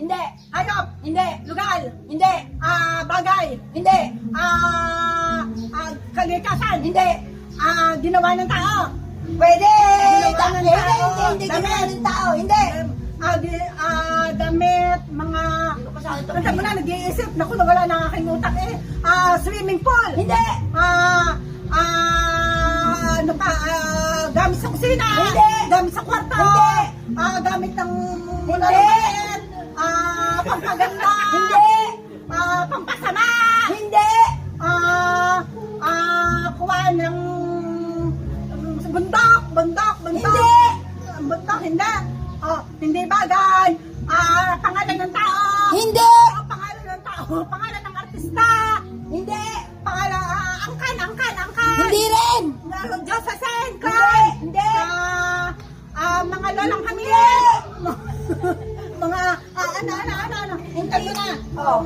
Hindi. Hayop. Hindi. Lugar. Hindi. Bagay. Hindi. Kalikasan. Hindi. Ginawa ng tao. Pwede. Ginawa ng Hindi. tao. Hindi. Ginawa ng tao. Hindi. Damit, mga... Tanda mo na, nag-iisip. Naku, nawala na ang aking utak eh. Swimming pool. Hindi. Ano pa? Gamit sa kusina. Hindi. Gamit sa kwarto. Hindi. Gamit ng... Hindi. Pampaganda. Hindi. Pampasama. Hindi. Kuha ng... Bundok. Hindi. Bundok, hindi. Hindi bagay. Pangalan ng tao. Hindi. Pangalan ng tao. Pangalan ng artista. Hindi. Pangalan, angkan. Hindi rin. Diyos sa sen. Hindi. Mga lolang pamilya. Mga, ano. Hintay mo na. Oh.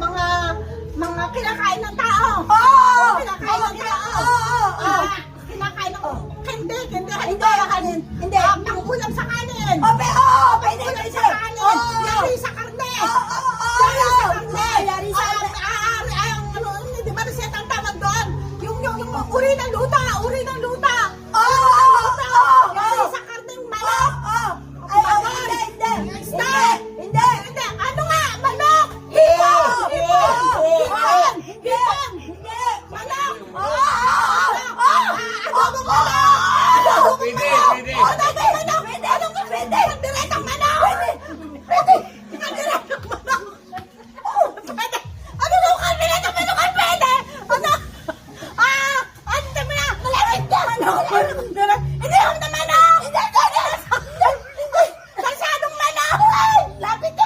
Mga kinakain ng tao. Oo. Kinakain ng tao. Oo. Kinakain ng... Hindi. Hindi. Pangulam sa kanin. Pwede. Pangulam sa kanin. Yari sa karne. Yari sa karne. Yari sa Di ba reseta ang tawag doon? Yung uri ng luta. Yari sa karneng manok. Hindi. Ano nga? Manok. Hipon. Manok. Adobo manok. Pwede. Diretang manok. Pwede. Ano daw ka? Diretang manok ka pwede. Ano? Ano mo na? Malapit ka. Hindi ako na manok. Hindi. Sarsadong manok. Lapit ka.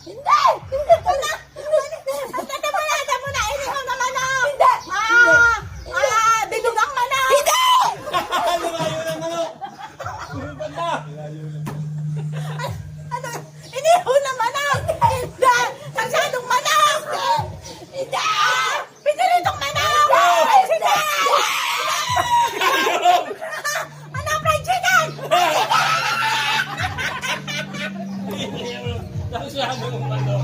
Hindi. Ano mo na? Hindi ako na manok. Hindi. Dilugang manok. Hindi. Ano? Inihaw na manok! Hindi! Sarsadong manok! Hindi! Piniritong manok! Hindi! Ano? Fried chicken! Nakasabi mo pa, no?